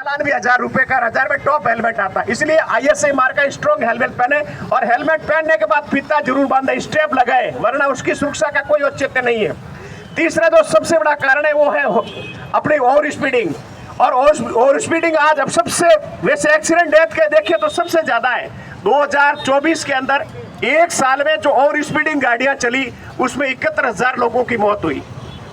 ₹1000 का 1000 में top helmet आता है। इसलिए ISI मार्क का स्ट्रॉन्ग हेलमेट पहने और हेलमेट पहनने के बाद फीता जरूर बांधे, स्टेप लगाए, वरना उसकी सुरक्षा का कोई औचित्य नहीं है। तीसरा जो सबसे बड़ा कारण है वो है अपनी ओवर स्पीडिंग। और ओवर स्पीडिंग आज अब सबसे, वैसे एक्सीडेंट डेथ के देखिए तो सबसे ज्यादा है। 2024 के अंदर एक साल में जो ओवर स्पीडिंग गाड़ियां चली उसमें 71,000 लोगों की मौत हुई।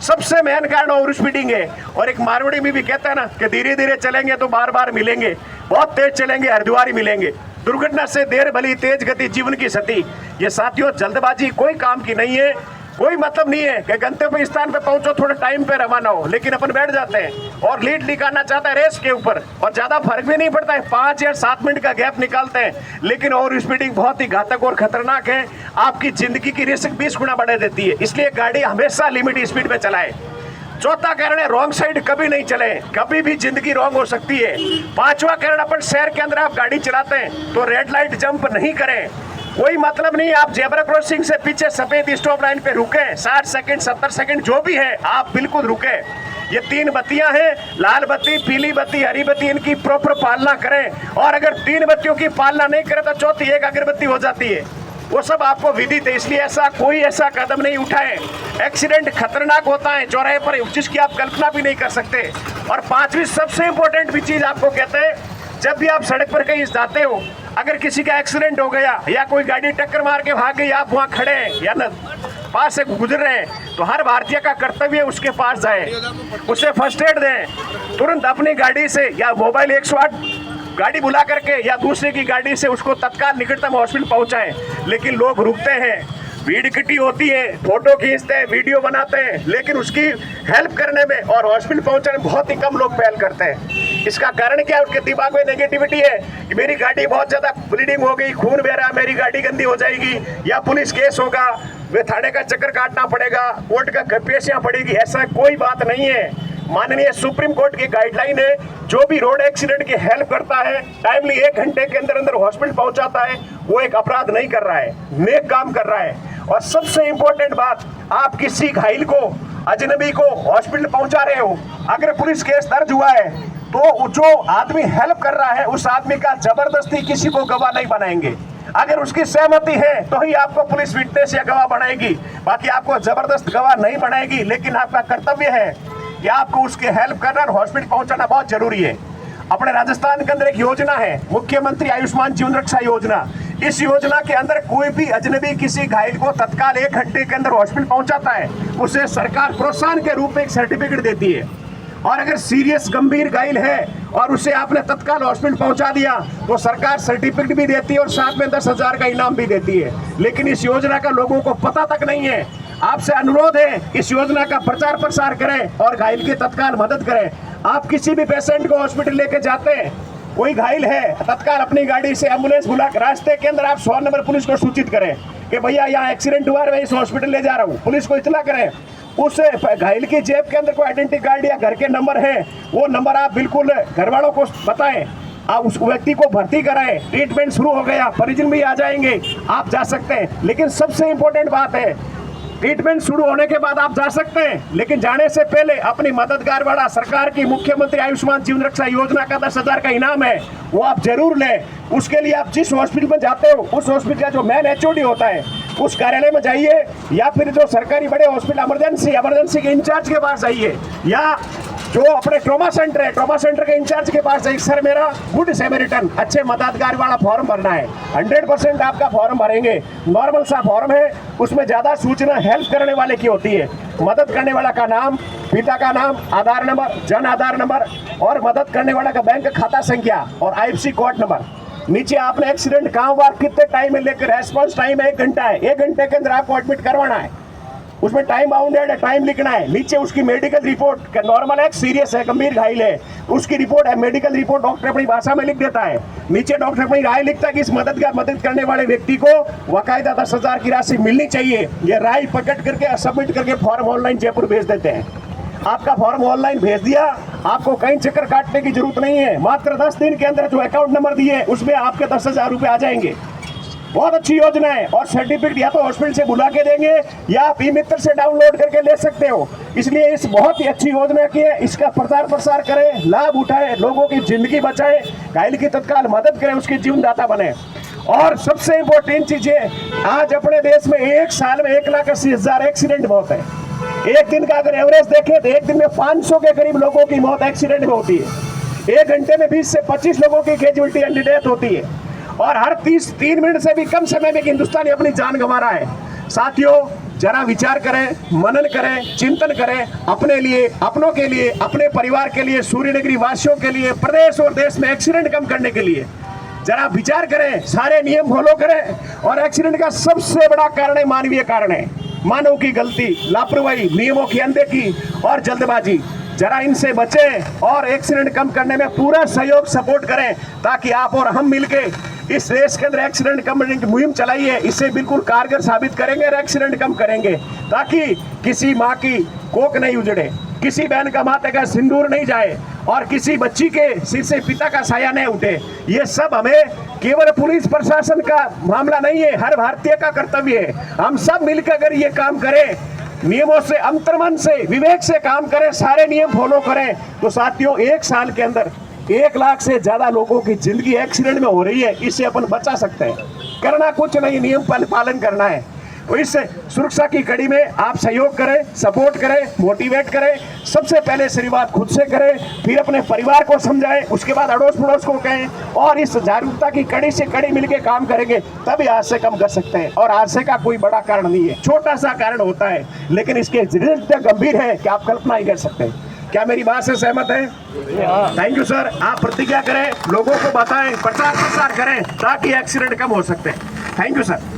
सबसे मेन कारण ओवर स्पीडिंग है। और एक मारवाड़ी में भी कहता है ना कि धीरे धीरे चलेंगे तो बार बार मिलेंगे, बहुत तेज चलेंगे हरिद्वार ही मिलेंगे। दुर्घटना से देर भली तेज गति जीवन की सती। ये साथियों जल्दबाजी कोई काम की नहीं है। कोई मतलब नहीं है कि गंतव्य स्थान पे पहुंचो थोड़े टाइम पे रवाना हो, लेकिन अपन बैठ जाते हैं और लीड निकालना चाहता है रेस के ऊपर और ज्यादा फर्क भी नहीं पड़ता है, 5 या 7 मिनट का गैप निकालते हैं। लेकिन ओवर स्पीडिंग बहुत ही घातक और खतरनाक है, आपकी जिंदगी की रिस्क 20 गुना बढ़ा देती है। इसलिए गाड़ी हमेशा लिमिट स्पीड पे चलाए। चौथा कारण है रॉन्ग साइड कभी नहीं चले, कभी भी जिंदगी रॉन्ग हो सकती है। पांचवा कारण, अपन शहर के अंदर आप गाड़ी चलाते हैं तो रेड लाइट जंप नहीं करें। कोई मतलब नहीं आप जेब्रा क्रॉसिंग से पीछे सफेद स्टॉप लाइन पे रुके, 60 सेकंड 70 सेकंड जो भी है आप बिल्कुल रुके। ये 3 बत्तियां हैं, लाल बत्ती, पीली बत्ती, हरी बत्ती, इनकी प्रॉपर पालना करें। और अगर 3 बत्तियों की पालना नहीं करें तो चौथी एक अगरबत्ती हो जाती है। वो सब आपको विदित है, इसलिए कोई ऐसा कदम नहीं उठाए। एक्सीडेंट खतरनाक होता है चौराहे पर, जिसकी आप कल्पना भी नहीं कर सकते। और 5वीं सबसे इंपॉर्टेंट भी चीज आपको कहते हैं, जब भी आप सड़क पर कहीं जाते हो, अगर किसी का एक्सीडेंट हो गया या कोई गाड़ी टक्कर मार के भाग गई, आप वहाँ खड़े हैं या न पास से गुजर रहे हैं, तो हर भारतीय का कर्तव्य है उसके पास जाए, उसे फर्स्ट एड दें। तुरंत अपनी गाड़ी से या मोबाइल 108 गाड़ी बुला करके या दूसरे की गाड़ी से उसको तत्काल निकटतम हॉस्पिटल पहुंचाएं। लेकिन लोग रुकते हैं, भीड़ इकट्ठी होती है, फोटो खींचते हैं, वीडियो बनाते हैं, लेकिन उसकी हेल्प करने में और हॉस्पिटल पहुंचाने में बहुत ही कम लोग पहल करते हैं। इसका कारण क्या है? उनके दिमाग में नेगेटिविटी है कि मेरी गाड़ी बहुत ज्यादा ब्लीडिंग हो गई, खून बह रहा, मेरी गाड़ी गंदी हो जाएगी, या पुलिस केस होगा, वे थाने का चक्कर काटना पड़ेगा, कोर्ट का पेशियां पड़ेगी। ऐसा कोई बात नहीं है। माननीय सुप्रीम कोर्ट की गाइडलाइन है, जो भी रोड एक्सीडेंट की हेल्प करता है, टाइमली 1 घंटे के अंदर अंदर हॉस्पिटल पहुंचाता है, वो एक अपराध नहीं कर रहा है, नेक काम कर रहा है। और सबसे इंपॉर्टेंट बात, आप किसी घायल को, अजनबी को हॉस्पिटल पहुंचा रहे हो, अगर पुलिस केस दर्ज हुआ है तो जो आदमी हेल्प कर रहा है उस आदमी का जबरदस्ती किसी को गवाह नहीं बनाएंगे। अगर उसकी सहमति है तो ही आपको पुलिस विटनेस या गवाह बनाएगी, बाकी आपको जबरदस्त गवाह नहीं बनाएगी। लेकिन आपका कर्तव्य है कि आपको उसकी हेल्प करना और हॉस्पिटल पहुंचाना बहुत जरूरी है। अपने राजस्थान के अंदर एक योजना है, मुख्यमंत्री आयुष्मान जीवन रक्षा योजना। इस योजना के अंदर कोई भी अजनबी किसी घायल को तत्काल 1 घंटे के अंदर हॉस्पिटल पहुंचाता है, उसे सरकार प्रोत्साहन के रूप में एक सर्टिफिकेट देती है। और अगर सीरियस गंभीर घायल है और उसे आपने तत्काल हॉस्पिटल पहुंचा दिया तो सरकार सर्टिफिकेट भी देती है और साथ में 10,000 का इनाम भी देती है। लेकिन इस योजना का लोगों को पता तक नहीं है। आपसे अनुरोध है, इस योजना का प्रचार प्रसार करें और घायल की तत्काल मदद करें। आप किसी भी पेशेंट को हॉस्पिटल लेके जाते हैं, कोई घायल है, तत्काल अपनी गाड़ी से एम्बुलेंस बुला कर रास्ते के अंदर आप 100 नंबर पुलिस को सूचित करें कि भैया यहाँ एक्सीडेंट हुआ है, मैं इस हॉस्पिटल ले जा रहा हूँ। पुलिस को इतला करें। उस घायल की जेब के अंदर कोई आइडेंटिटी कार्ड या घर के नंबर है, वो नंबर आप बिल्कुल घर वालों को बताएं, आप उस व्यक्ति को भर्ती कराएं। ट्रीटमेंट शुरू हो गया, परिजन भी आ जाएंगे, आप जा सकते हैं। लेकिन सबसे इंपॉर्टेंट बात है, ट्रीटमेंट शुरू होने के बाद आप जा सकते हैं, लेकिन जाने से पहले अपनी मददगार वाला सरकार की मुख्यमंत्री आयुष्मान जीवन रक्षा योजना का 10,000 का इनाम है, वो आप जरूर लें। उसके लिए आप जिस हॉस्पिटल में जाते हो उस हॉस्पिटल का जो मेन HOD होता है उस कार्यालय में जाइए, या फिर जो सरकारी बड़े हॉस्पिटल इमरजेंसी के इंचार्ज के पास जाइए, या जो अपने ट्रॉमा सेंटर है, ट्रॉमा सेंटर के इंचार्ज के पास जाइए, सर मेरा गुड सैमरिटन अच्छे मददगार वाला फॉर्म भरना है। 100% आपका फॉर्म भरेंगे, नॉर्मल सा फॉर्म है, उसमें ज्यादा सूचना हेल्प करने वाले की होती है। मदद करने वाला का नाम, पिता का नाम, आधार नंबर, जन आधार नंबर और मदद करने वाला का बैंक खाता संख्या और IFSC कोड नंबर। नीचे आपने एक्सीडेंट कहाँ हुआ, कितने टाइम में लेकर, रेस्पॉन्स टाइम 1 घंटा है, 1 घंटे के अंदर आपको एडमिट करवाना है, उसमें टाइम बाउंडेड है, टाइम लिखना है। नीचे उसकी मेडिकल रिपोर्ट, नॉर्मल है, सीरियस है, गंभीर घायल है, उसकी रिपोर्ट है, मेडिकल रिपोर्ट डॉक्टर अपनी भाषा में लिख देता है। नीचे डॉक्टर अपनी राय लिखता है कि इस मदद करने वाले व्यक्ति को बाकायदा 10,000 की राशि मिलनी चाहिए। ये राय पकड़ करके सबमिट करके फॉर्म ऑनलाइन जयपुर भेज देते हैं। आपका फॉर्म ऑनलाइन भेज दिया, आपको कहीं चक्कर काटने की जरूरत नहीं है। मात्र 10 दिन के अंदर जो अकाउंट नंबर दिए उसमें आपके 10,000 रुपए आ जाएंगे। बहुत अच्छी योजना है। और सर्टिफिकेट या तो हॉस्पिटल से बुला के देंगे या आप ई-मित्र से डाउनलोड करके ले सकते हो। इसलिए इस बहुत ही अच्छी योजना की है, इसका प्रचार प्रसार करें, लाभ उठाएं, लोगों की जिंदगी बचाएं, घायल की तत्काल मदद करें, उसकी जीवनदाता बने। और सबसे इम्पोर्टेंट चीज है, आज अपने देश में एक साल में 1,80,000 एक्सीडेंट बहुत है। एक दिन का अगर एवरेज देखें तो एक दिन में 500 के करीब लोगों की मौत एक्सीडेंट में होती है। एक घंटे में 20 से 25 लोगों की कैजुअलिटी एंड डेथ होती है। और हर 3 मिनट से भी कम समय में हिंदुस्तानी अपनी जान गंवा रहा है। साथियों, जरा विचार करें, मनन करें, चिंतन करें, अपने लिए, अपनों के लिए, अपने परिवार के लिए, सूर्यनगरी वासियों के लिए, प्रदेश और देश में एक्सीडेंट कम करने के लिए जरा विचार करें, सारे नियम फॉलो करें। और एक्सीडेंट का सबसे बड़ा कारण है मानवीय कारण है, मानव की गलती, लापरवाही, नियमों की अनदेखी और जल्दबाजी। जरा इनसे बचें और एक्सीडेंट कम करने में पूरा सहयोग सपोर्ट करें, ताकि आप और हम मिलके इस देश के अंदर एक्सीडेंट कम करने की मुहिम चलाइए। इससे बिल्कुल कारगर साबित करेंगे और एक्सीडेंट कम करेंगे, ताकि किसी माँ की कोख नहीं उजड़े, किसी बहन का माथे का सिंदूर नहीं जाए और किसी बच्ची के सिर से पिता का साया नहीं उठे। ये सब हमें केवल पुलिस प्रशासन का मामला नहीं है, हर भारतीय का कर्तव्य है। हम सब मिलकर अगर ये काम करें, नियमों से, अंतर्मन से, विवेक से काम करें, सारे नियम फॉलो करें, तो साथियों एक साल के अंदर 1 लाख से ज्यादा लोगों की जिंदगी एक्सीडेंट में हो रही है। इससे अपन बचा सकते हैं। करना कुछ नहीं, नियम पालन करना है। तो इस सुरक्षा की कड़ी में आप सहयोग करें, सपोर्ट करें, मोटिवेट करें। सबसे पहले शुरुआत खुद से करें, फिर अपने परिवार को समझाएं, उसके बाद अड़ोस पड़ोस को कहें, और इस जागरूकता की कड़ी से कड़ी मिलकर काम करेंगे, तभी हादसे कम कर सकते हैं। और हादसे का कोई बड़ा कारण नहीं है, छोटा सा कारण होता है, लेकिन इसके रिजल्ट गंभीर है कि आप कल्पना ही कर सकते हैं। क्या मेरी बात से सहमत है? Thank you sir. आप प्रतिज्ञा करें, लोगों को बताएं, प्रचार प्रसार करें, ताकि एक्सीडेंट कम हो सकते हैं। Thank you sir.